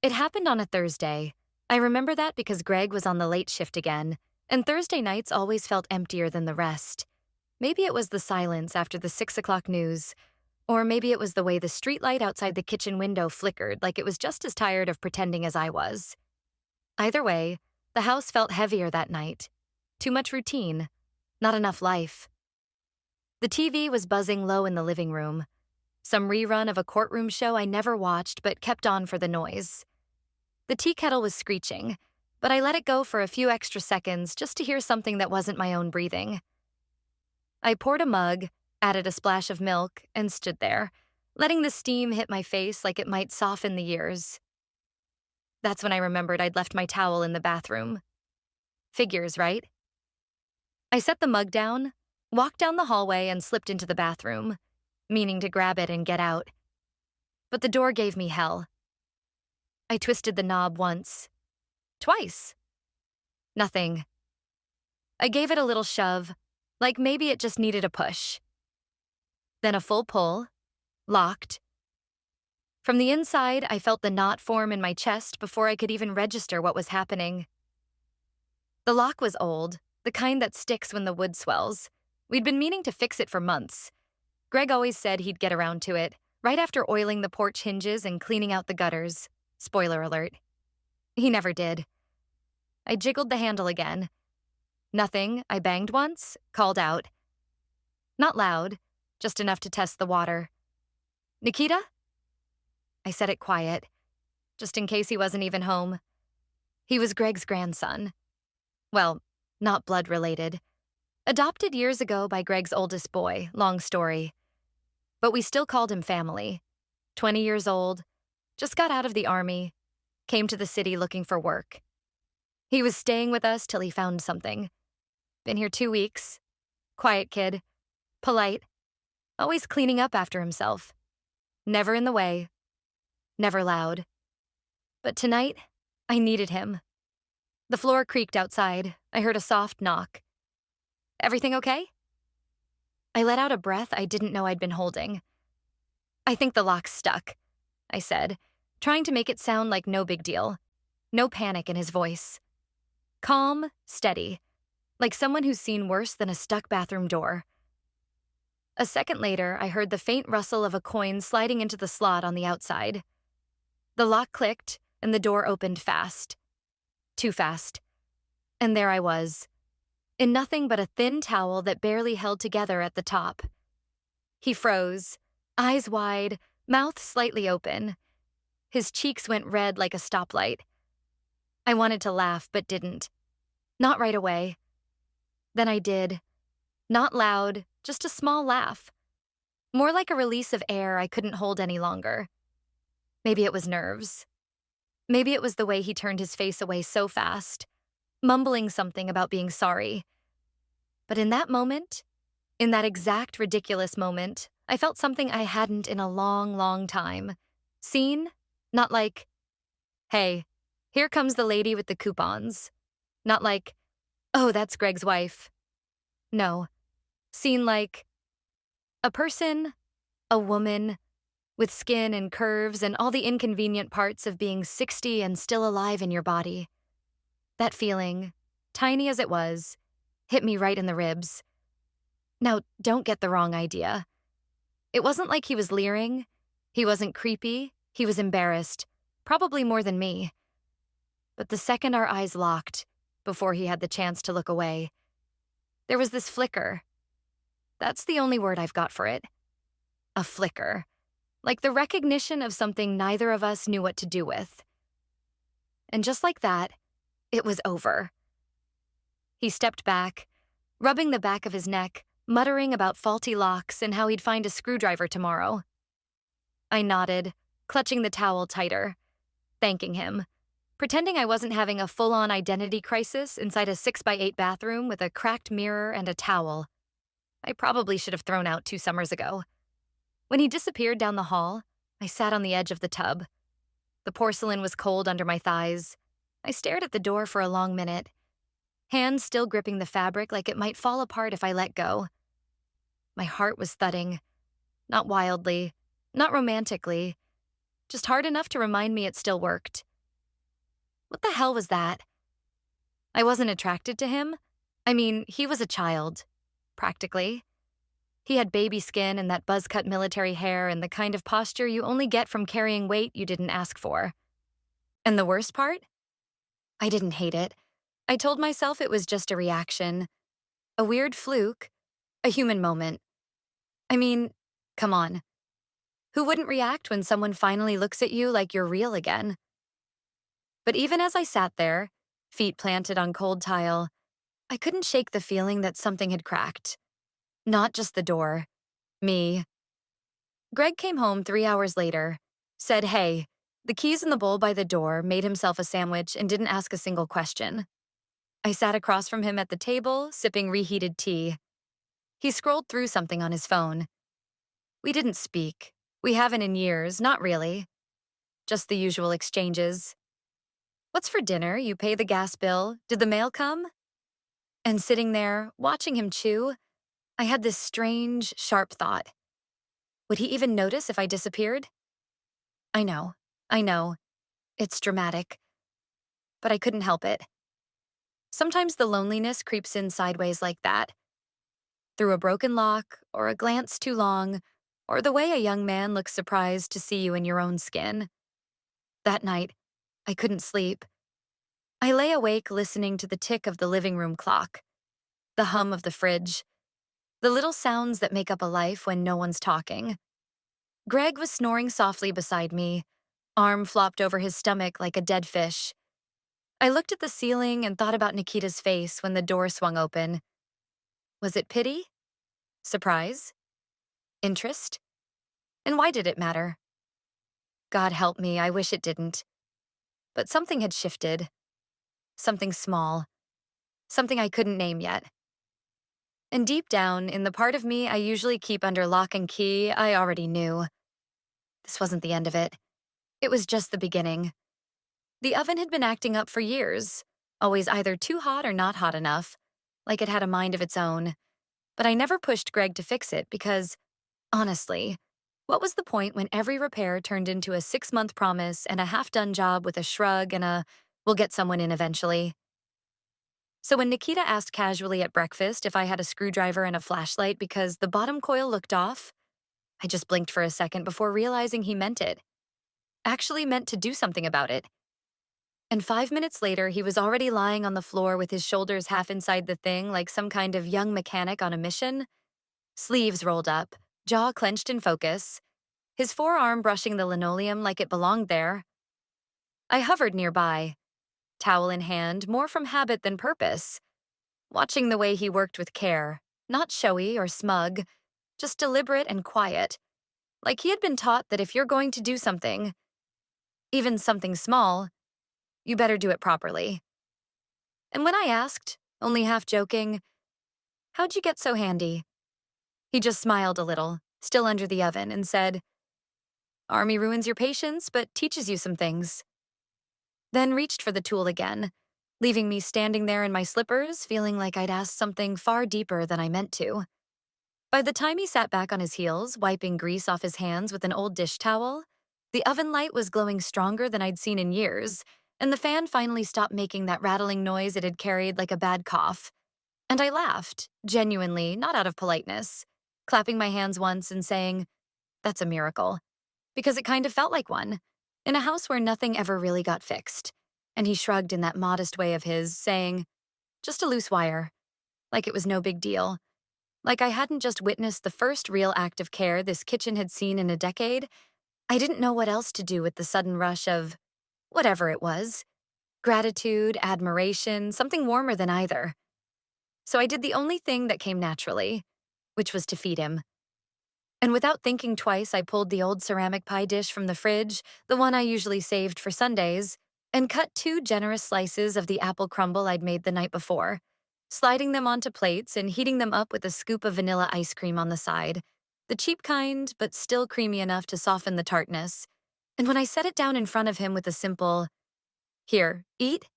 It happened on a Thursday. I remember that because Greg was on the late shift again, and Thursday nights always felt emptier than the rest. Maybe it was the silence after the 6 o'clock news, or maybe it was the way the streetlight outside the kitchen window flickered like it was just as tired of pretending as I was. Either way, the house felt heavier that night. Too much routine, not enough life. The TV was buzzing low in the living room. Some rerun of a courtroom show I never watched but kept on for the noise. The tea kettle was screeching, but I let it go for a few extra seconds just to hear something that wasn't my own breathing. I poured a mug, added a splash of milk, and stood there, letting the steam hit my face like it might soften the years. That's when I remembered I'd left my towel in the bathroom. Figures, right? I set the mug down, walked down the hallway, and slipped into the bathroom, meaning to grab it and get out. But the door gave me hell. I twisted the knob once. Twice. Nothing. I gave it a little shove, like maybe it just needed a push. Then a full pull. Locked. From the inside, I felt the knot form in my chest before I could even register what was happening. The lock was old, the kind that sticks when the wood swells. We'd been meaning to fix it for months. Greg always said he'd get around to it, right after oiling the porch hinges and cleaning out the gutters. Spoiler alert. He never did. I jiggled the handle again. Nothing. I banged once, called out. Not loud, just enough to test the water. Nikita? I said it quiet, just in case he wasn't even home. He was Greg's grandson. Well, not blood-related. Adopted years ago by Greg's oldest boy, long story. But we still called him family. 20 years old, just got out of the army, came to the city looking for work. He was staying with us till he found something. Been here 2 weeks. Quiet kid. Polite. Always cleaning up after himself. Never in the way. Never loud. But tonight, I needed him. The floor creaked outside. I heard a soft knock. Everything okay? I let out a breath I didn't know I'd been holding. I think the lock's stuck, I said, trying to make it sound like no big deal. No panic in his voice. Calm, steady, like someone who's seen worse than a stuck bathroom door. A second later, I heard the faint rustle of a coin sliding into the slot on the outside. The lock clicked, and the door opened fast. Too fast. And there I was, in nothing but a thin towel that barely held together at the top. He froze, eyes wide, mouth slightly open. His cheeks went red like a stoplight. I wanted to laugh, but didn't. Not right away. Then I did. Not loud, just a small laugh. More like a release of air I couldn't hold any longer. Maybe it was nerves. Maybe it was the way he turned his face away so fast, mumbling something about being sorry. But in that moment, in that exact ridiculous moment, I felt something I hadn't in a long, long time. Seen? Not like, hey, here comes the lady with the coupons. Not like, oh, that's Greg's wife. No. Seen like a person, a woman, with skin and curves and all the inconvenient parts of being 60 and still alive in your body. That feeling, tiny as it was, hit me right in the ribs. Now, don't get the wrong idea. It wasn't like he was leering. He wasn't creepy. He was embarrassed, probably more than me. But the second our eyes locked, before he had the chance to look away, there was this flicker. That's the only word I've got for it. A flicker. Like the recognition of something neither of us knew what to do with. And just like that, it was over. He stepped back, rubbing the back of his neck, muttering about faulty locks and how he'd find a screwdriver tomorrow. I nodded, clutching the towel tighter, thanking him, pretending I wasn't having a full-on identity crisis inside a 6x8 bathroom with a cracked mirror and a towel I probably should have thrown out 2 summers ago. When he disappeared down the hall, I sat on the edge of the tub. The porcelain was cold under my thighs. I stared at the door for a long minute, hands still gripping the fabric like it might fall apart if I let go. My heart was thudding, not wildly, not romantically, just hard enough to remind me it still worked. What the hell was that? I wasn't attracted to him. I mean, he was a child, practically. He had baby skin and that buzz-cut military hair and the kind of posture you only get from carrying weight you didn't ask for. And the worst part? I didn't hate it. I told myself it was just a reaction, a weird fluke, a human moment. I mean, come on. Who wouldn't react when someone finally looks at you like you're real again? But even as I sat there, feet planted on cold tile, I couldn't shake the feeling that something had cracked. Not just the door. Me. Greg came home 3 hours later, said, "Hey," the keys in the bowl by the door, made himself a sandwich, and didn't ask a single question. I sat across from him at the table, sipping reheated tea. He scrolled through something on his phone. We didn't speak. We haven't in years, not really. Just the usual exchanges. "What's for dinner? You pay the gas bill. Did the mail come?" And sitting there, watching him chew, I had this strange, sharp thought. Would he even notice if I disappeared? I know. I know. It's dramatic. But I couldn't help it. Sometimes the loneliness creeps in sideways like that. Through a broken lock, or a glance too long, or the way a young man looks surprised to see you in your own skin. That night, I couldn't sleep. I lay awake listening to the tick of the living room clock, the hum of the fridge, the little sounds that make up a life when no one's talking. Greg was snoring softly beside me, arm flopped over his stomach like a dead fish. I looked at the ceiling and thought about Nikita's face when the door swung open. Was it pity? Surprise? Interest? And why did it matter? God help me, I wish it didn't. But something had shifted. Something small. Something I couldn't name yet. And deep down, in the part of me I usually keep under lock and key, I already knew. This wasn't the end of it. It was just the beginning. The oven had been acting up for years, always either too hot or not hot enough, like it had a mind of its own. But I never pushed Greg to fix it because, honestly, what was the point when every repair turned into a 6-month promise and a half-done job with a shrug and a, "we'll get someone in eventually"? So when Nikita asked casually at breakfast if I had a screwdriver and a flashlight because the bottom coil looked off, I just blinked for a second before realizing he meant it. Actually meant to do something about it. And 5 minutes later, he was already lying on the floor with his shoulders half inside the thing like some kind of young mechanic on a mission. Sleeves rolled up, jaw clenched in focus, his forearm brushing the linoleum like it belonged there. I hovered nearby, towel in hand, more from habit than purpose, watching the way he worked with care, not showy or smug, just deliberate and quiet, like he had been taught that if you're going to do something, even something small, you better do it properly. And when I asked, only half joking, "How'd you get so handy?" he just smiled a little, still under the oven, and said, "Army ruins your patience, but teaches you some things." Then reached for the tool again, leaving me standing there in my slippers, feeling like I'd asked something far deeper than I meant to. By the time he sat back on his heels, wiping grease off his hands with an old dish towel, the oven light was glowing stronger than I'd seen in years, and the fan finally stopped making that rattling noise it had carried like a bad cough. And I laughed, genuinely, not out of politeness, clapping my hands once and saying, "That's a miracle," because it kind of felt like one, in a house where nothing ever really got fixed. And he shrugged in that modest way of his, saying, "Just a loose wire," like it was no big deal. Like I hadn't just witnessed the first real act of care this kitchen had seen in a decade. I didn't know what else to do with the sudden rush of whatever it was. Gratitude, admiration, something warmer than either. So I did the only thing that came naturally, which was to feed him. And without thinking twice, I pulled the old ceramic pie dish from the fridge, the one I usually saved for Sundays, and cut 2 generous slices of the apple crumble I'd made the night before, sliding them onto plates and heating them up with a scoop of vanilla ice cream on the side, the cheap kind, but still creamy enough to soften the tartness. And when I set it down in front of him with a simple, "Here, eat,"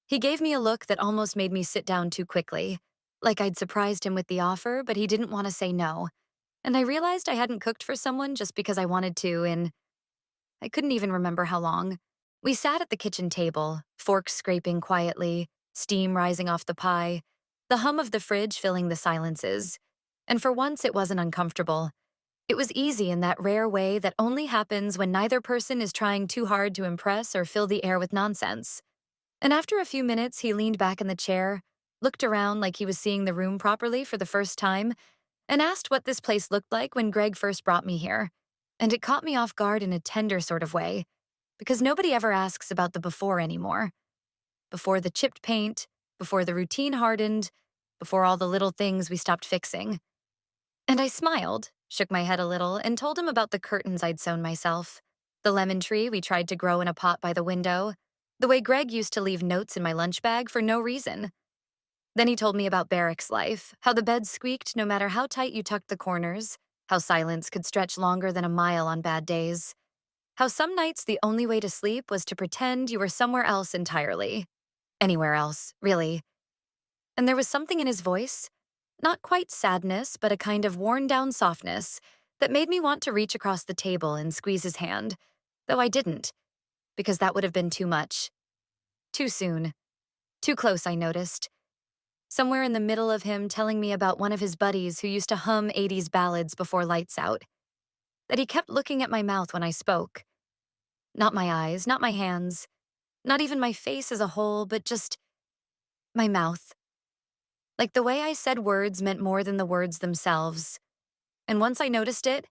he gave me a look that almost made me sit down too quickly, like I'd surprised him with the offer, but he didn't want to say no. And I realized I hadn't cooked for someone just because I wanted to in, I couldn't even remember how long. We sat at the kitchen table, forks scraping quietly, steam rising off the pie, the hum of the fridge filling the silences. And for once, it wasn't uncomfortable. It was easy in that rare way that only happens when neither person is trying too hard to impress or fill the air with nonsense. And after a few minutes, he leaned back in the chair, looked around like he was seeing the room properly for the first time, and asked what this place looked like when Greg first brought me here. And it caught me off guard in a tender sort of way, because nobody ever asks about the before anymore. Before the chipped paint, before the routine hardened, before all the little things we stopped fixing. And I smiled, shook my head a little, and told him about the curtains I'd sewn myself, the lemon tree we tried to grow in a pot by the window, the way Greg used to leave notes in my lunch bag for no reason. Then he told me about barracks life, how the bed squeaked no matter how tight you tucked the corners, how silence could stretch longer than a mile on bad days, how some nights the only way to sleep was to pretend you were somewhere else entirely. Anywhere else, really. And there was something in his voice, not quite sadness, but a kind of worn-down softness, that made me want to reach across the table and squeeze his hand, though I didn't, because that would have been too much. Too soon. Too close, I noticed. Somewhere in the middle of him telling me about one of his buddies who used to hum 80s ballads before lights out. That he kept looking at my mouth when I spoke. Not my eyes, not my hands, not even my face as a whole, but just my mouth. Like the way I said words meant more than the words themselves. And once I noticed it,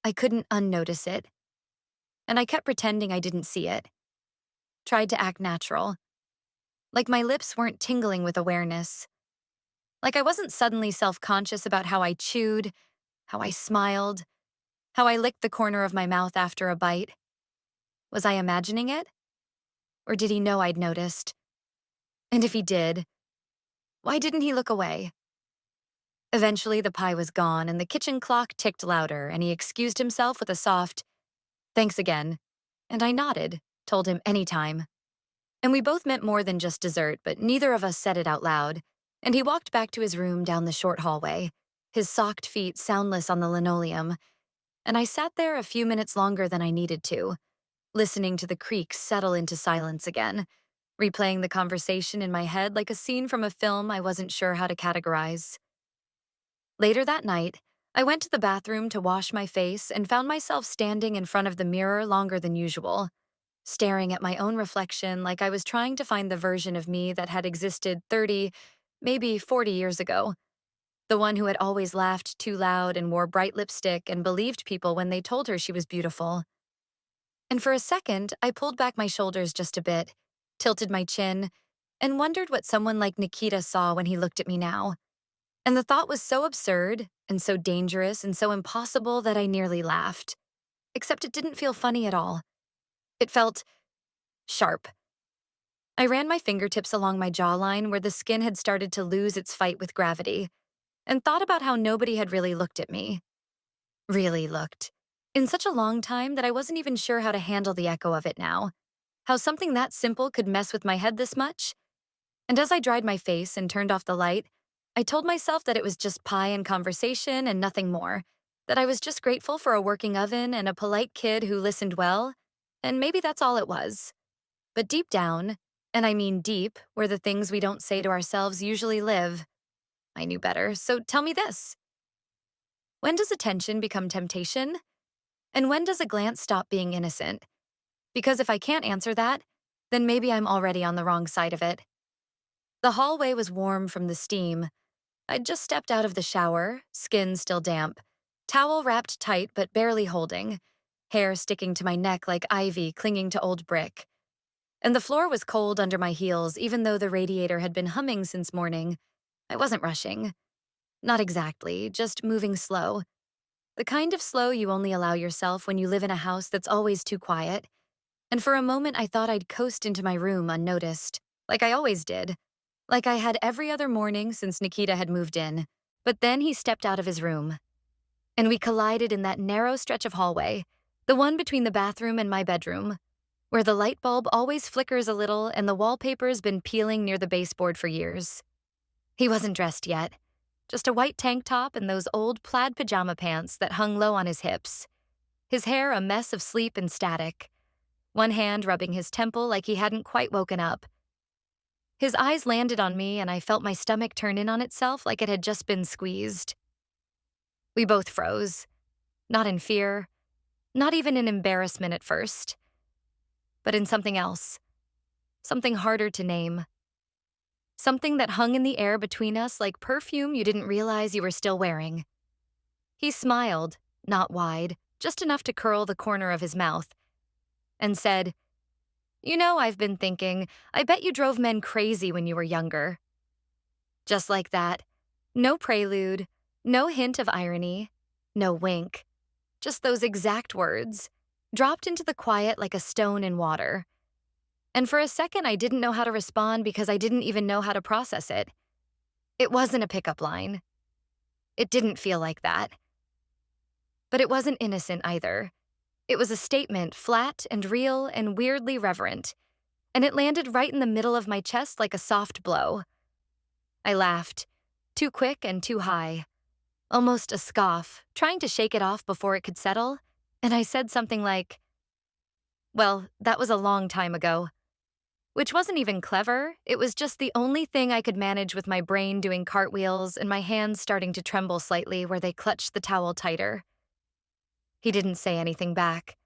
I couldn't unnotice it. And I kept pretending I didn't see it. Tried to act natural. Like my lips weren't tingling with awareness. Like I wasn't suddenly self-conscious about how I chewed, how I smiled, how I licked the corner of my mouth after a bite. Was I imagining it? Or did he know I'd noticed? And if he did, why didn't he look away? Eventually, the pie was gone and the kitchen clock ticked louder, and he excused himself with a soft, "Thanks again." And I nodded, told him anytime. And we both meant more than just dessert, but neither of us said it out loud. And he walked back to his room down the short hallway, his socked feet soundless on the linoleum. And I sat there a few minutes longer than I needed to, listening to the creaks settle into silence again, replaying the conversation in my head like a scene from a film I wasn't sure how to categorize. Later that night, I went to the bathroom to wash my face and found myself standing in front of the mirror longer than usual, staring at my own reflection like I was trying to find the version of me that had existed 30, maybe 40 years ago. The one who had always laughed too loud and wore bright lipstick and believed people when they told her she was beautiful. And for a second, I pulled back my shoulders just a bit, tilted my chin, and wondered what someone like Nikita saw when he looked at me now. And the thought was so absurd, and so dangerous, and so impossible that I nearly laughed. Except it didn't feel funny at all. It felt sharp. I ran my fingertips along my jawline where the skin had started to lose its fight with gravity, and thought about how nobody had really looked at me. Really looked. In such a long time that I wasn't even sure how to handle the echo of it now. How something that simple could mess with my head this much. And as I dried my face and turned off the light, I told myself that it was just pie and conversation and nothing more. That I was just grateful for a working oven and a polite kid who listened well, and maybe that's all it was. But deep down, and I mean deep, where the things we don't say to ourselves usually live, I knew better, so tell me this. When does attention become temptation? And when does a glance stop being innocent? Because if I can't answer that, then maybe I'm already on the wrong side of it. The hallway was warm from the steam. I'd just stepped out of the shower, skin still damp, towel wrapped tight but barely holding, hair sticking to my neck like ivy clinging to old brick. And the floor was cold under my heels even though the radiator had been humming since morning. I wasn't rushing. Not exactly, just moving slow. The kind of slow you only allow yourself when you live in a house that's always too quiet. And for a moment I thought I'd coast into my room unnoticed, like I always did. Like I had every other morning since Nikita had moved in. But then he stepped out of his room. And we collided in that narrow stretch of hallway, the one between the bathroom and my bedroom, where the light bulb always flickers a little and the wallpaper's been peeling near the baseboard for years. He wasn't dressed yet. Just a white tank top and those old plaid pajama pants that hung low on his hips. His hair a mess of sleep and static. one hand rubbing his temple like he hadn't quite woken up. His eyes landed on me, and I felt my stomach turn in on itself like it had just been squeezed. We both froze, not in fear, not even in embarrassment at first, but in something else, something harder to name. Something that hung in the air between us like perfume you didn't realize you were still wearing. He smiled, not wide, just enough to curl the corner of his mouth, and said, "You know, I've been thinking, I bet you drove men crazy when you were younger." Just like that. No prelude, no hint of irony, no wink. Just those exact words, dropped into the quiet like a stone in water. And for a second, I didn't know how to respond because I didn't even know how to process it. It wasn't a pickup line. It didn't feel like that. But it wasn't innocent either. It was a statement, flat and real and weirdly reverent, and it landed right in the middle of my chest like a soft blow. I laughed, too quick and too high, almost a scoff, trying to shake it off before it could settle, and I said something like, "Well, that was a long time ago." Which wasn't even clever, it was just the only thing I could manage with my brain doing cartwheels and my hands starting to tremble slightly where they clutched the towel tighter. He didn't say anything back,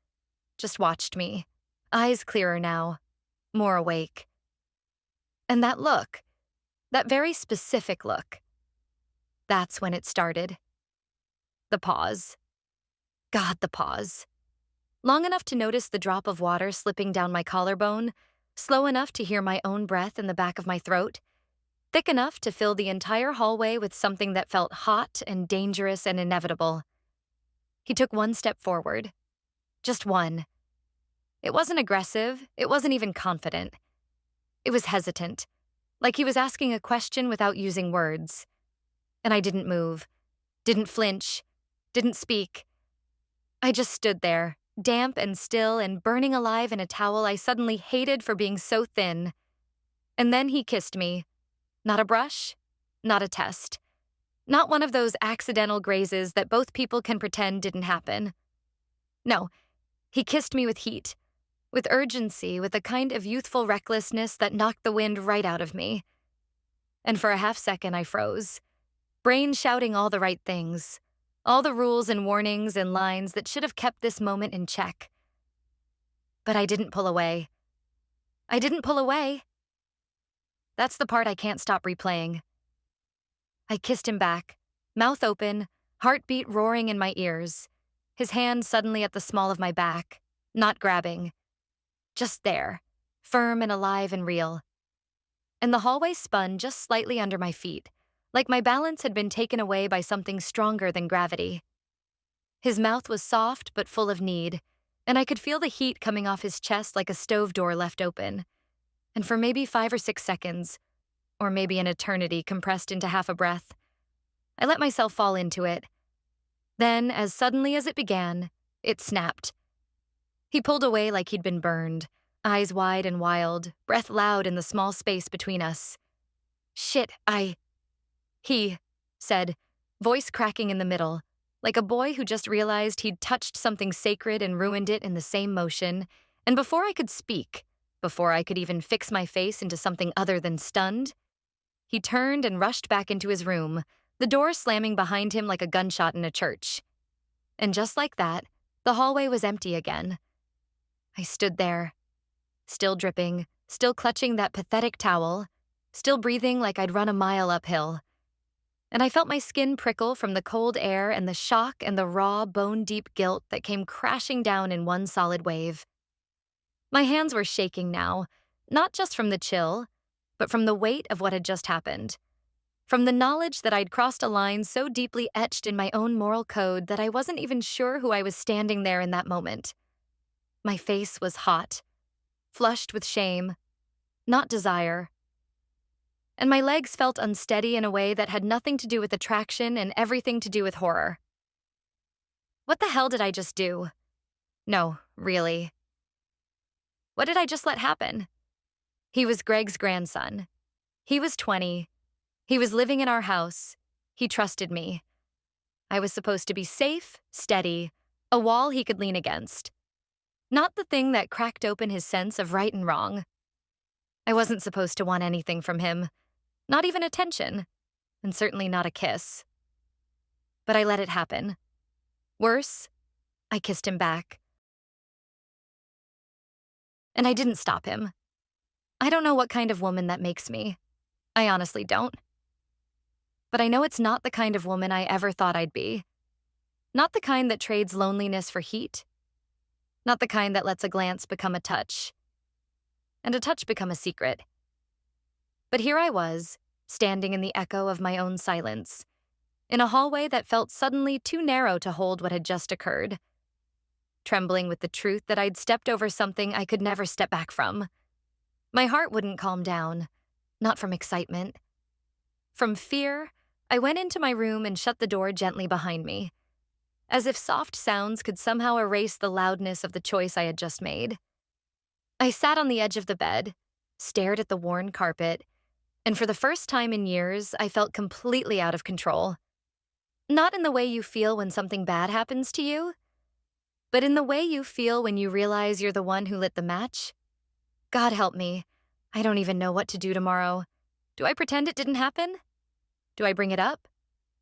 just watched me, eyes clearer now, more awake. And that look, that very specific look, that's when it started. The pause. God, the pause. Long enough to notice the drop of water slipping down my collarbone, slow enough to hear my own breath in the back of my throat, thick enough to fill the entire hallway with something that felt hot and dangerous and inevitable. He took one step forward. Just one. It wasn't aggressive, it wasn't even confident. It was hesitant, like he was asking a question without using words. And I didn't move, didn't flinch, didn't speak. I just stood there, damp and still and burning alive in a towel I suddenly hated for being so thin. And then he kissed me. Not a brush, not a test. Not one of those accidental grazes that both people can pretend didn't happen. No, he kissed me with heat, with urgency, with a kind of youthful recklessness that knocked the wind right out of me. And for a half second I froze, brain shouting all the right things, all the rules and warnings and lines that should have kept this moment in check. But I didn't pull away. I didn't pull away. That's the part I can't stop replaying. I kissed him back, mouth open, heartbeat roaring in my ears, his hand suddenly at the small of my back, not grabbing. Just there, firm and alive and real. And the hallway spun just slightly under my feet, like my balance had been taken away by something stronger than gravity. His mouth was soft but full of need, and I could feel the heat coming off his chest like a stove door left open. And for maybe 5 or 6 seconds, or maybe an eternity compressed into half a breath, I let myself fall into it. Then, as suddenly as it began, it snapped. He pulled away like he'd been burned, eyes wide and wild, breath loud in the small space between us. "Shit, he said, voice cracking in the middle, like a boy who just realized he'd touched something sacred and ruined it in the same motion, and before I could speak, before I could even fix my face into something other than stunned, he turned and rushed back into his room, the door slamming behind him like a gunshot in a church. And just like that, the hallway was empty again. I stood there, still dripping, still clutching that pathetic towel, still breathing like I'd run a mile uphill. And I felt my skin prickle from the cold air and the shock and the raw, bone-deep guilt that came crashing down in one solid wave. My hands were shaking now, not just from the chill, but from the weight of what had just happened. From the knowledge that I'd crossed a line so deeply etched in my own moral code that I wasn't even sure who I was standing there in that moment. My face was hot, flushed with shame, not desire. And my legs felt unsteady in a way that had nothing to do with attraction and everything to do with horror. What the hell did I just do? No, really. What did I just let happen? He was Greg's grandson. He was 20. He was living in our house. He trusted me. I was supposed to be safe, steady, a wall he could lean against. Not the thing that cracked open his sense of right and wrong. I wasn't supposed to want anything from him, not even attention, and certainly not a kiss. But I let it happen. Worse, I kissed him back. And I didn't stop him. I don't know what kind of woman that makes me. I honestly don't. But I know it's not the kind of woman I ever thought I'd be. Not the kind that trades loneliness for heat. Not the kind that lets a glance become a touch, and a touch become a secret. But here I was, standing in the echo of my own silence, in a hallway that felt suddenly too narrow to hold what had just occurred, trembling with the truth that I'd stepped over something I could never step back from. My heart wouldn't calm down, not from excitement. From fear, I went into my room and shut the door gently behind me, as if soft sounds could somehow erase the loudness of the choice I had just made. I sat on the edge of the bed, stared at the worn carpet, and for the first time in years, I felt completely out of control. Not in the way you feel when something bad happens to you, but in the way you feel when you realize you're the one who lit the match. God help me. I don't even know what to do tomorrow. Do I pretend it didn't happen? Do I bring it up?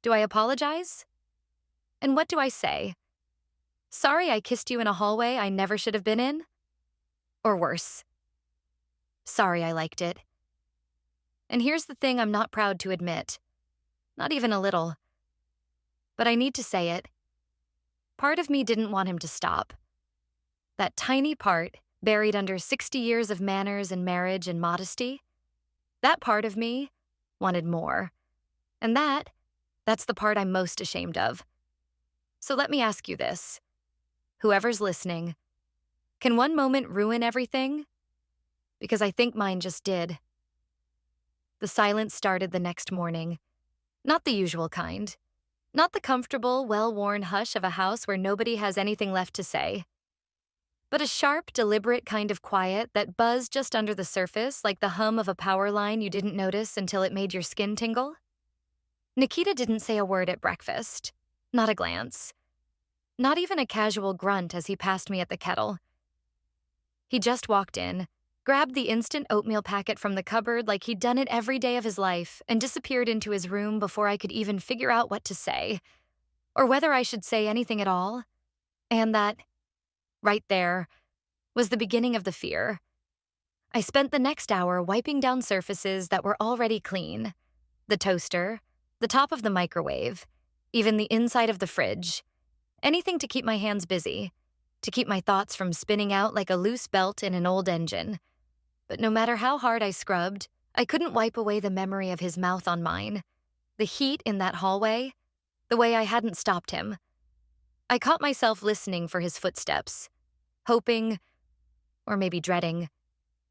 Do I apologize? And what do I say? Sorry I kissed you in a hallway I never should have been in? Or worse, sorry I liked it. And here's the thing I'm not proud to admit. Not even a little. But I need to say it. Part of me didn't want him to stop. That tiny part, buried under 60 years of manners and marriage and modesty, that part of me wanted more. And that's the part I'm most ashamed of. So let me ask you this. Whoever's listening, can one moment ruin everything? Because I think mine just did. The silence started the next morning. Not the usual kind. Not the comfortable, well-worn hush of a house where nobody has anything left to say. But a sharp, deliberate kind of quiet that buzzed just under the surface like the hum of a power line you didn't notice until it made your skin tingle. Nikita didn't say a word at breakfast. Not a glance. Not even a casual grunt as he passed me at the kettle. He just walked in, grabbed the instant oatmeal packet from the cupboard like he'd done it every day of his life, and disappeared into his room before I could even figure out what to say, or whether I should say anything at all. And that, right there, was the beginning of the fear. I spent the next hour wiping down surfaces that were already clean. The toaster, the top of the microwave, even the inside of the fridge. Anything to keep my hands busy, to keep my thoughts from spinning out like a loose belt in an old engine. But no matter how hard I scrubbed, I couldn't wipe away the memory of his mouth on mine, the heat in that hallway, the way I hadn't stopped him. I caught myself listening for his footsteps, hoping, or maybe dreading,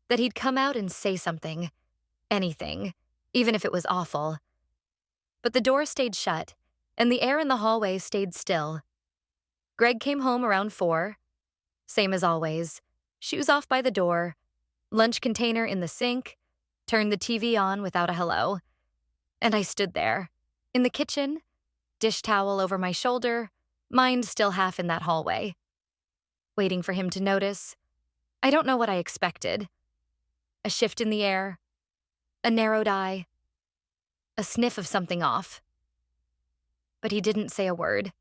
that he'd come out and say something, anything, even if it was awful. But the door stayed shut, and the air in the hallway stayed still. Greg came home around 4, same as always, shoes off by the door, lunch container in the sink, turned the TV on without a hello. And I stood there, in the kitchen, dish towel over my shoulder, mind still half in that hallway. Waiting for him to notice. I don't know what I expected. A shift in the air, a narrowed eye, a sniff of something off. But he didn't say a word.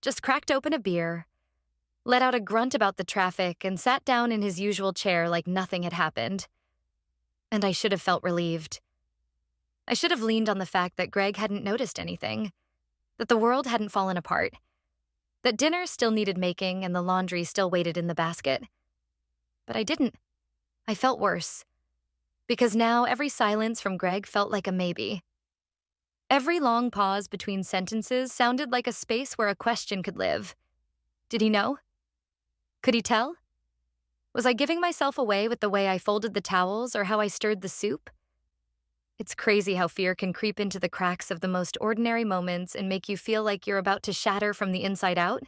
Just cracked open a beer, let out a grunt about the traffic, and sat down in his usual chair like nothing had happened. And I should have felt relieved. I should have leaned on the fact that Greg hadn't noticed anything, that the world hadn't fallen apart, that dinner still needed making and the laundry still waited in the basket. But I didn't. I felt worse. Because now every silence from Greg felt like a maybe. Every long pause between sentences sounded like a space where a question could live. Did he know? Could he tell? Was I giving myself away with the way I folded the towels or how I stirred the soup? It's crazy how fear can creep into the cracks of the most ordinary moments and make you feel like you're about to shatter from the inside out.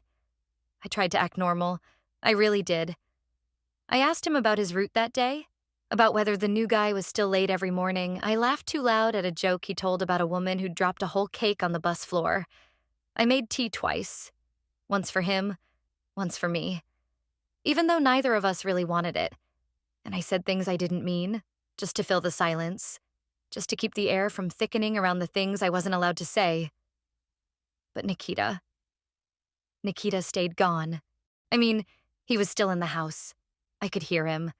I tried to act normal. I really did. I asked him about his route that day, about whether the new guy was still late every morning. I laughed too loud at a joke he told about a woman who'd dropped a whole cake on the bus floor. I made tea twice. Once for him, once for me. even though neither of us really wanted it. And I said things I didn't mean, just to fill the silence, just to keep the air from thickening around the things I wasn't allowed to say. But Nikita stayed gone. I mean, he was still in the house. I could hear him.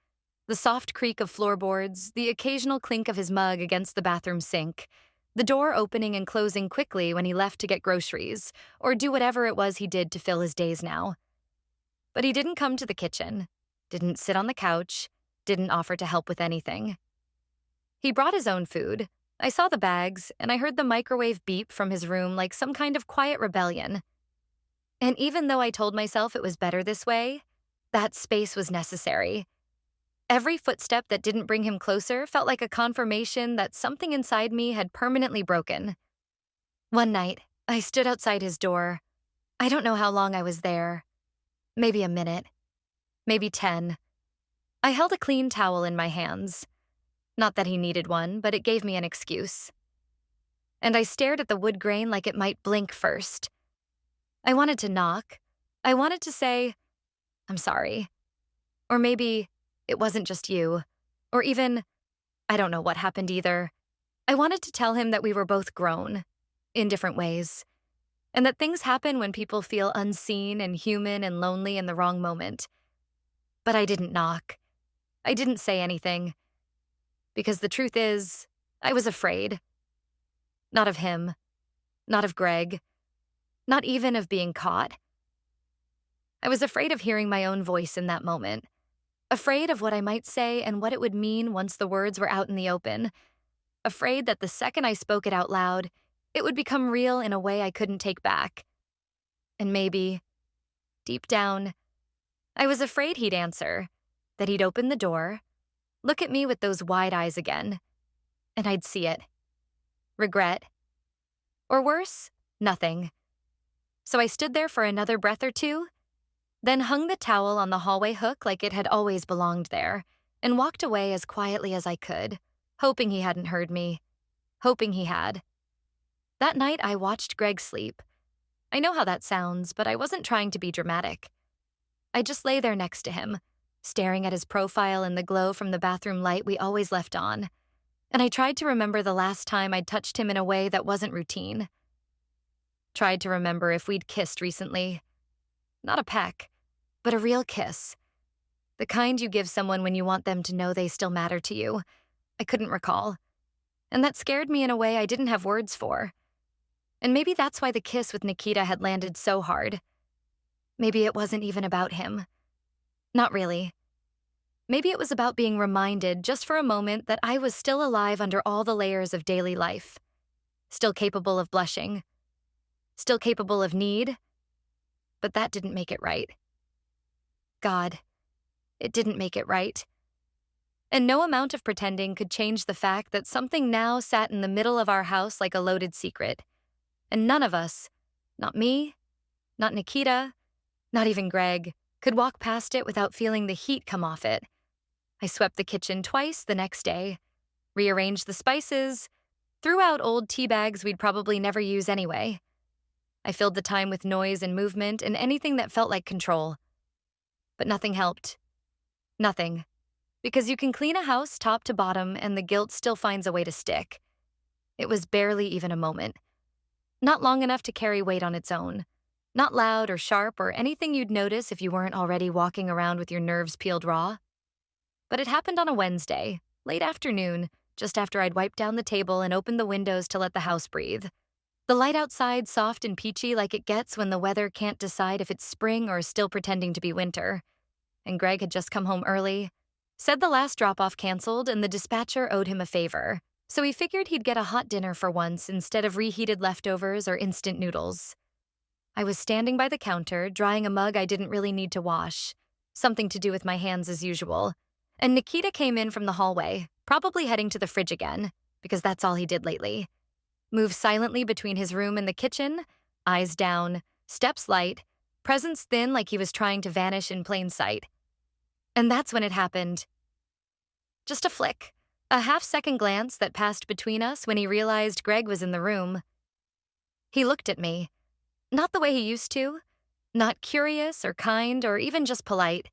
The soft creak of floorboards, the occasional clink of his mug against the bathroom sink, the door opening and closing quickly when he left to get groceries, or do whatever it was he did to fill his days now. But he didn't come to the kitchen, didn't sit on the couch, didn't offer to help with anything. He brought his own food. I saw the bags, and I heard the microwave beep from his room like some kind of quiet rebellion. And even though I told myself it was better this way, that space was necessary. Every footstep that didn't bring him closer felt like a confirmation that something inside me had permanently broken. One night, I stood outside his door. I don't know how long I was there. Maybe a minute. Maybe 10. I held a clean towel in my hands. Not that he needed one, but it gave me an excuse. And I stared at the wood grain like it might blink first. I wanted to knock. I wanted to say, "I'm sorry." Or maybe, "It wasn't just you." Or even, I don't know what happened either. I wanted to tell him that we were both grown, in different ways, and that things happen when people feel unseen and human and lonely in the wrong moment. But I didn't knock. I didn't say anything. Because the truth is, I was afraid. Not of him. Not of Greg. Not even of being caught. I was afraid of hearing my own voice in that moment. Afraid of what I might say and what it would mean once the words were out in the open. Afraid that the second I spoke it out loud, it would become real in a way I couldn't take back. And maybe, deep down, I was afraid he'd answer, that he'd open the door, look at me with those wide eyes again, and I'd see it. Regret. Or worse, nothing. So I stood there for another breath or two, then hung the towel on the hallway hook like it had always belonged there, and walked away as quietly as I could, hoping he hadn't heard me, hoping he had. That night, I watched Greg sleep. I know how that sounds, but I wasn't trying to be dramatic. I just lay there next to him, staring at his profile in the glow from the bathroom light we always left on, and I tried to remember the last time I'd touched him in a way that wasn't routine. Tried to remember if we'd kissed recently. Not a peck, but a real kiss. The kind you give someone when you want them to know they still matter to you. I couldn't recall. And that scared me in a way I didn't have words for. And maybe that's why the kiss with Nikita had landed so hard. Maybe it wasn't even about him. Not really. Maybe it was about being reminded just for a moment that I was still alive under all the layers of daily life. Still capable of blushing. Still capable of need. But that didn't make it right. God, it didn't make it right. And no amount of pretending could change the fact that something now sat in the middle of our house like a loaded secret. And none of us, not me, not Nikita, not even Greg, could walk past it without feeling the heat come off it. I swept the kitchen twice the next day, rearranged the spices, threw out old tea bags we'd probably never use anyway. I filled the time with noise and movement and anything that felt like control. But nothing helped. Nothing. Because you can clean a house top to bottom and the guilt still finds a way to stick. It was barely even a moment. Not long enough to carry weight on its own. Not loud or sharp or anything you'd notice if you weren't already walking around with your nerves peeled raw. But it happened on a Wednesday, late afternoon, just after I'd wiped down the table and opened the windows to let the house breathe. The light outside soft and peachy like it gets when the weather can't decide if it's spring or still pretending to be winter. And Greg had just come home early, said the last drop-off canceled and the dispatcher owed him a favor, so he figured he'd get a hot dinner for once instead of reheated leftovers or instant noodles. I was standing by the counter, drying a mug I didn't really need to wash, something to do with my hands as usual, and Nikita came in from the hallway, probably heading to the fridge again, because that's all he did lately. Moved silently between his room and the kitchen, eyes down, steps light, presence thin like he was trying to vanish in plain sight. And that's when it happened. Just a flick, a half-second glance that passed between us when he realized Greg was in the room. He looked at me. Not the way he used to. Not curious or kind or even just polite.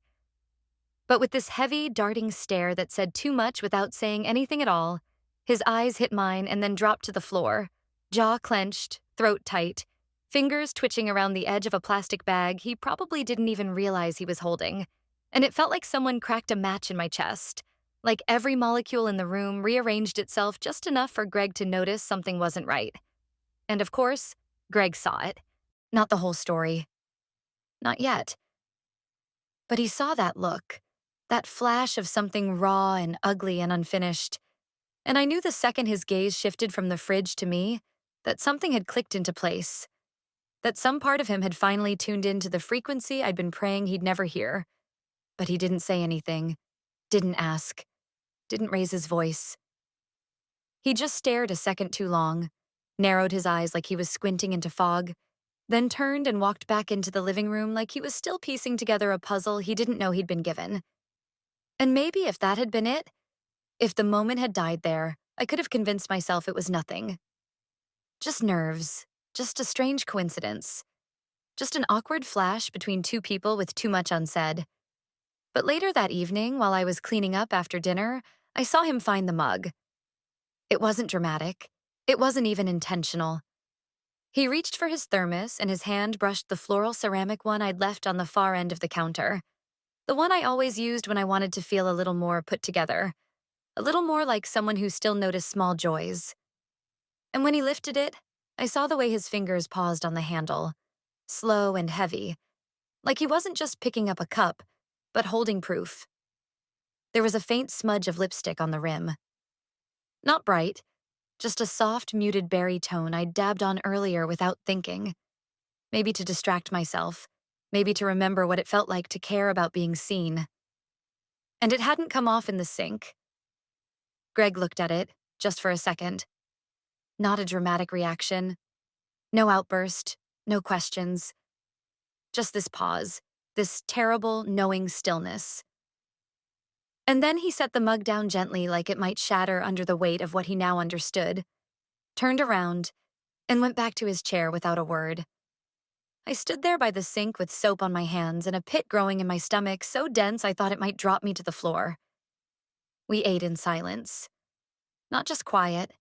but with this heavy, darting stare that said too much without saying anything at all. His eyes hit mine and then dropped to the floor, jaw clenched, throat tight, fingers twitching around the edge of a plastic bag he probably didn't even realize he was holding. And it felt like someone cracked a match in my chest, like every molecule in the room rearranged itself just enough for Greg to notice something wasn't right. And of course, Greg saw it. Not the whole story. Not yet. But he saw that look, that flash of something raw and ugly and unfinished. And I knew the second his gaze shifted from the fridge to me that something had clicked into place, that some part of him had finally tuned into the frequency I'd been praying he'd never hear. But he didn't say anything, didn't ask, didn't raise his voice. He just stared a second too long, narrowed his eyes like he was squinting into fog, then turned and walked back into the living room like he was still piecing together a puzzle he didn't know he'd been given. And maybe if that had been it, if the moment had died there, I could have convinced myself it was nothing. Just nerves, just a strange coincidence, just an awkward flash between two people with too much unsaid. But later that evening, while I was cleaning up after dinner, I saw him find the mug. It wasn't dramatic. It wasn't even intentional. He reached for his thermos and his hand brushed the floral ceramic one I'd left on the far end of the counter. The one I always used when I wanted to feel a little more put together. A little more like someone who still noticed small joys. And when he lifted it, I saw the way his fingers paused on the handle. Slow and heavy. Like he wasn't just picking up a cup, but holding proof. There was a faint smudge of lipstick on the rim. Not bright, just a soft, muted berry tone I'd dabbed on earlier without thinking. Maybe to distract myself. Maybe to remember what it felt like to care about being seen. And it hadn't come off in the sink. Greg looked at it, just for a second. Not a dramatic reaction. No outburst, no questions. Just this pause, this terrible, knowing stillness. And then he set the mug down gently like it might shatter under the weight of what he now understood, turned around, and went back to his chair without a word. I stood there by the sink with soap on my hands and a pit growing in my stomach so dense I thought it might drop me to the floor. We ate in silence. Not just quiet.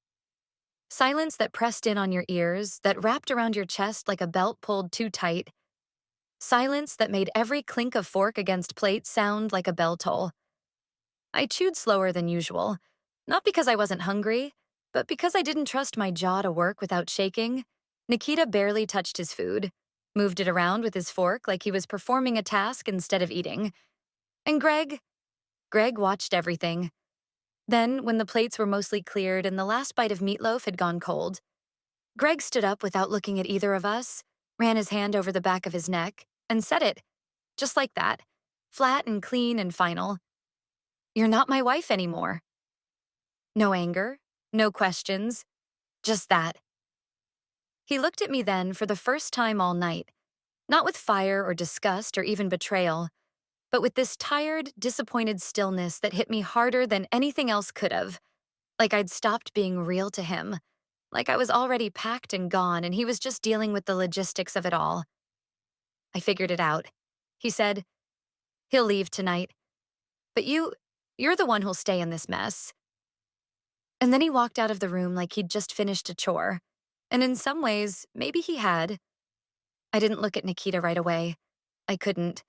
Silence that pressed in on your ears, that wrapped around your chest like a belt pulled too tight. Silence that made every clink of fork against plate sound like a bell toll. I chewed slower than usual, not because I wasn't hungry, but because I didn't trust my jaw to work without shaking. Nikita barely touched his food, moved it around with his fork like he was performing a task instead of eating. And Greg watched everything. Then, when the plates were mostly cleared and the last bite of meatloaf had gone cold, Greg stood up without looking at either of us, ran his hand over the back of his neck, and said it, just like that, flat and clean and final. "You're not my wife anymore." No anger, no questions, just that. He looked at me then for the first time all night, not with fire or disgust or even betrayal, but with this tired, disappointed stillness that hit me harder than anything else could have, like I'd stopped being real to him, like I was already packed and gone and he was just dealing with the logistics of it all. "I figured it out," he said. "He'll leave tonight. But you're the one who'll stay in this mess." And then he walked out of the room like he'd just finished a chore. And in some ways, maybe he had. I didn't look at Nikita right away. I couldn't.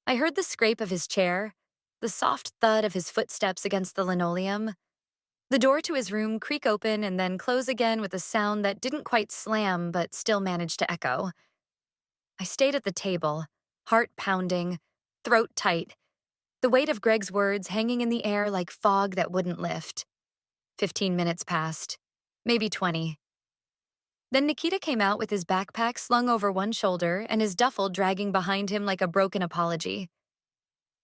I heard the scrape of his chair, the soft thud of his footsteps against the linoleum, the door to his room creak open and then close again with a sound that didn't quite slam but still managed to echo. I stayed at the table, heart pounding, throat tight, the weight of Greg's words hanging in the air like fog that wouldn't lift. 15 minutes passed, maybe 20. Then Nikita came out with his backpack slung over one shoulder and his duffel dragging behind him like a broken apology.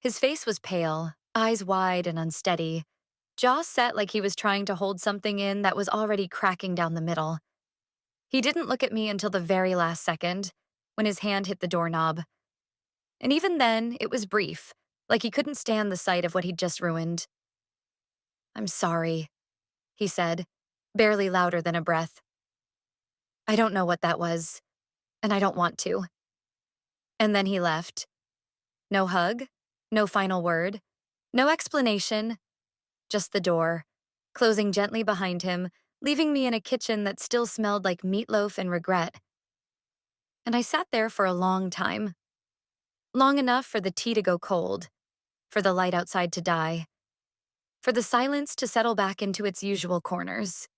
His face was pale, eyes wide and unsteady, jaw set like he was trying to hold something in that was already cracking down the middle. He didn't look at me until the very last second, when his hand hit the doorknob. And even then, it was brief, like he couldn't stand the sight of what he'd just ruined. "I'm sorry," he said, barely louder than a breath. "I don't know what that was, and I don't want to." And then he left. No hug, No final word, no explanation, just the door, closing gently behind him, leaving me in a kitchen that still smelled like meatloaf and regret. And I sat there for a long time, long enough for the tea to go cold, for the light outside to die, for the silence to settle back into its usual corners.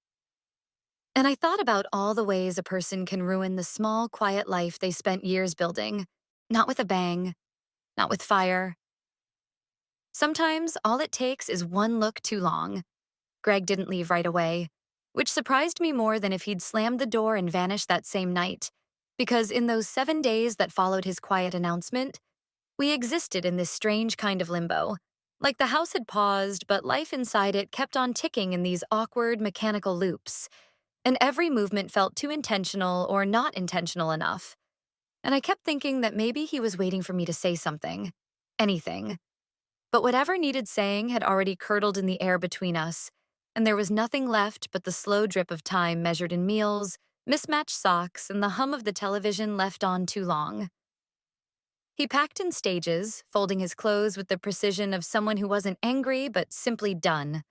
And I thought about all the ways a person can ruin the small, quiet life they spent years building, not with a bang, not with fire. Sometimes all it takes is one look too long. Greg didn't leave right away, which surprised me more than if he'd slammed the door and vanished that same night. Because in those 7 days that followed his quiet announcement, we existed in this strange kind of limbo. Like the house had paused, but life inside it kept on ticking in these awkward, mechanical loops. And every movement felt too intentional or not intentional enough. And I kept thinking that maybe he was waiting for me to say something. Anything. But whatever needed saying had already curdled in the air between us, and there was nothing left but the slow drip of time measured in meals, mismatched socks, and the hum of the television left on too long. He packed in stages, folding his clothes with the precision of someone who wasn't angry but simply done,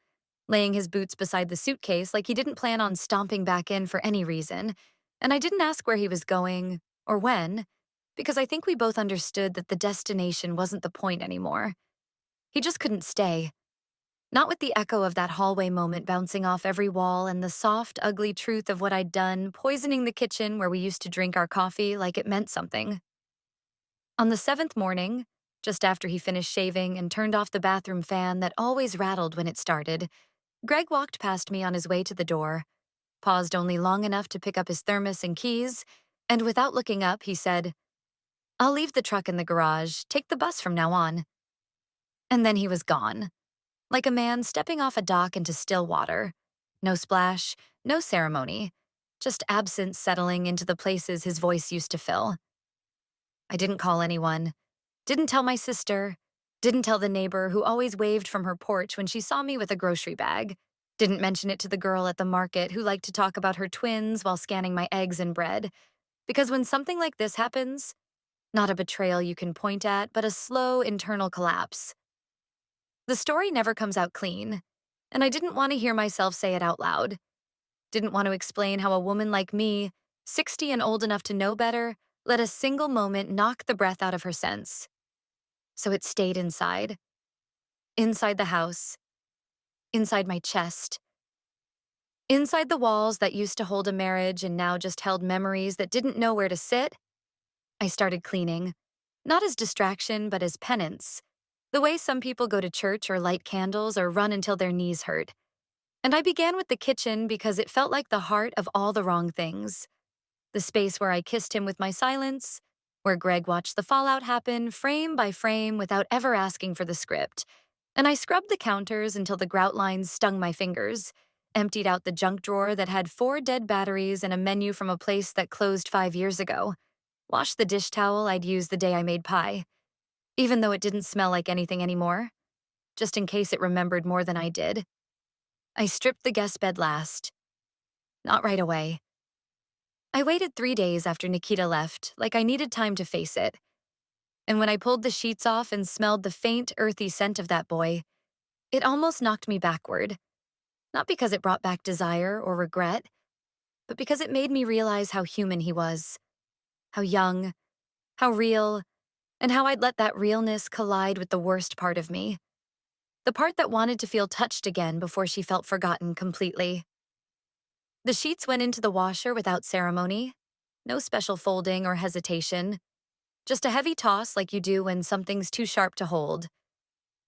laying his boots beside the suitcase like he didn't plan on stomping back in for any reason, and I didn't ask where he was going, or when, because I think we both understood that the destination wasn't the point anymore. He just couldn't stay. Not with the echo of that hallway moment bouncing off every wall and the soft, ugly truth of what I'd done, poisoning the kitchen where we used to drink our coffee like it meant something. On the 7th morning, just after he finished shaving and turned off the bathroom fan that always rattled when it started, Greg walked past me on his way to the door, paused only long enough to pick up his thermos and keys, and without looking up, he said, "I'll leave the truck in the garage, take the bus from now on." And then he was gone. Like a man stepping off a dock into still water. No splash, no ceremony, just absence settling into the places his voice used to fill. I didn't call anyone, didn't tell my sister, didn't tell the neighbor who always waved from her porch when she saw me with a grocery bag, didn't mention it to the girl at the market who liked to talk about her twins while scanning my eggs and bread. Because when something like this happens, not a betrayal you can point at, but a slow internal collapse. The story never comes out clean, and I didn't want to hear myself say it out loud. Didn't want to explain how a woman like me, 60 and old enough to know better, let a single moment knock the breath out of her sense. So it stayed inside. Inside the house. Inside my chest. Inside the walls that used to hold a marriage and now just held memories that didn't know where to sit. I started cleaning. Not as distraction, but as penance. The way some people go to church or light candles or run until their knees hurt. And I began with the kitchen because it felt like the heart of all the wrong things. The space where I kissed him with my silence, where Greg watched the fallout happen frame by frame without ever asking for the script. And I scrubbed the counters until the grout lines stung my fingers, emptied out the junk drawer that had 4 dead batteries and a menu from a place that closed 5 years ago, washed the dish towel I'd used the day I made pie, even though it didn't smell like anything anymore, just in case it remembered more than I did. I stripped the guest bed last. Not right away. I waited 3 days after Nikita left, like I needed time to face it. And when I pulled the sheets off and smelled the faint, earthy scent of that boy, it almost knocked me backward. Not because it brought back desire or regret, but because it made me realize how human he was. How young, how real, and how I'd let that realness collide with the worst part of me. The part that wanted to feel touched again before she felt forgotten completely. The sheets went into the washer without ceremony. No special folding or hesitation. Just a heavy toss like you do when something's too sharp to hold.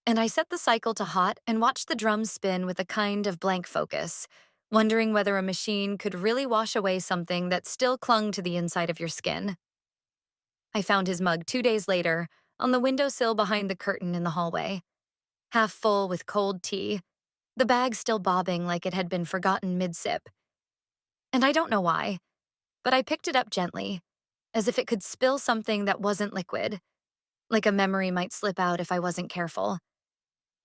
And I set the cycle to hot and watched the drums spin with a kind of blank focus, wondering whether a machine could really wash away something that still clung to the inside of your skin. I found his mug 2 days later, on the windowsill behind the curtain in the hallway. Half full with cold tea, the bag still bobbing like it had been forgotten mid-sip. And I don't know why, but I picked it up gently, as if it could spill something that wasn't liquid, like a memory might slip out if I wasn't careful.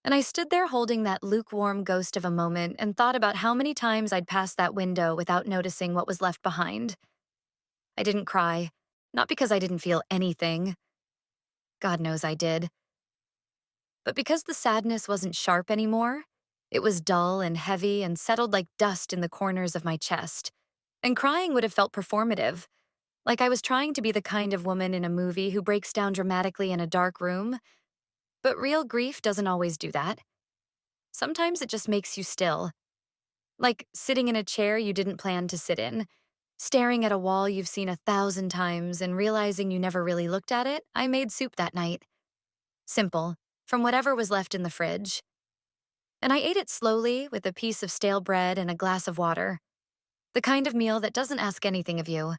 And I stood there holding that lukewarm ghost of a moment and thought about how many times I'd passed that window without noticing what was left behind. I didn't cry, not because I didn't feel anything. God knows I did. But because the sadness wasn't sharp anymore, it was dull and heavy and settled like dust in the corners of my chest. And crying would have felt performative, like I was trying to be the kind of woman in a movie who breaks down dramatically in a dark room. But real grief doesn't always do that. Sometimes it just makes you still, like sitting in a chair you didn't plan to sit in, staring at a wall you've seen 1,000 times and realizing you never really looked at it. I made soup that night. Simple, from whatever was left in the fridge. And I ate it slowly with a piece of stale bread and a glass of water. The kind of meal that doesn't ask anything of you.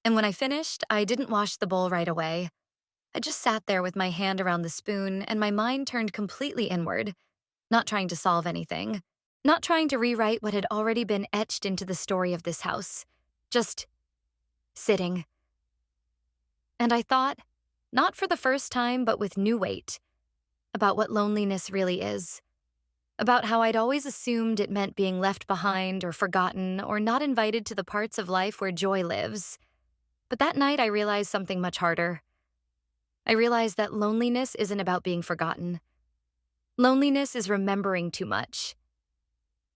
And when I finished, I didn't wash the bowl right away. I just sat there with my hand around the spoon and my mind turned completely inward, not trying to solve anything, not trying to rewrite what had already been etched into the story of this house. Just sitting. And I thought, not for the first time, but with new weight, about what loneliness really is. About how I'd always assumed it meant being left behind or forgotten or not invited to the parts of life where joy lives. But that night I realized something much harder. I realized that loneliness isn't about being forgotten. Loneliness is remembering too much.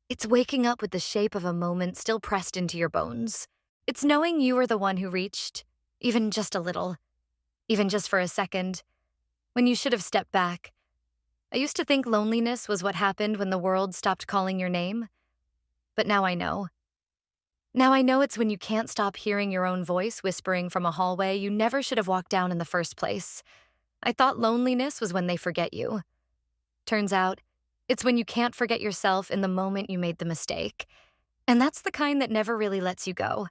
It's waking up with the shape of a moment still pressed into your bones. It's knowing you were the one who reached, even just a little, even just for a second, when you should have stepped back. I used to think loneliness was what happened when the world stopped calling your name, but now I know. Now I know it's when you can't stop hearing your own voice whispering from a hallway you never should have walked down in the first place. I thought loneliness was when they forget you. Turns out, it's when you can't forget yourself in the moment you made the mistake. And that's the kind that never really lets you go.